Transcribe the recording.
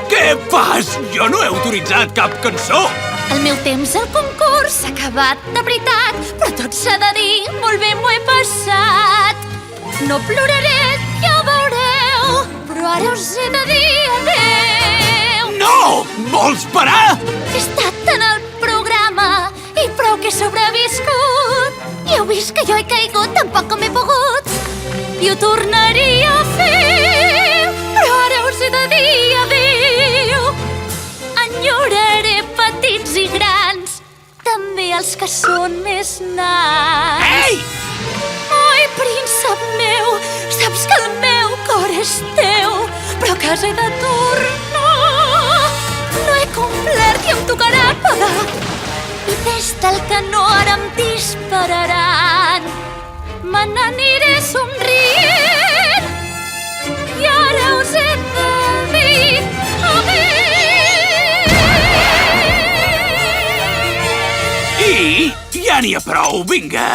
Què fas? Jo no he autoritzat cap cançó! El meu temps al concurs s'ha acabat, de veritat, però tot s'ha de dir, molt bé m'ho he passat. No ploraré, ja ho veureu, però ara us he de dir adéu. No! Vols parar? He estat en el programa i prou que he sobreviscut. I heu vist que jo he caigut, tampoc com he pogut. I ho tornaria a fer, però ara us he de dir adéu. Enyoraré petits i grans, també els que són més nans. Ei! Ai, príncep meu, saps que el meu cor és teu, però que has de tornar. No he complert i em tocarà pagar. I des del canó ara em dispararan. Me n'aniré somrient i ara us he de dir adéu. I ja n'hi ha prou, vinga!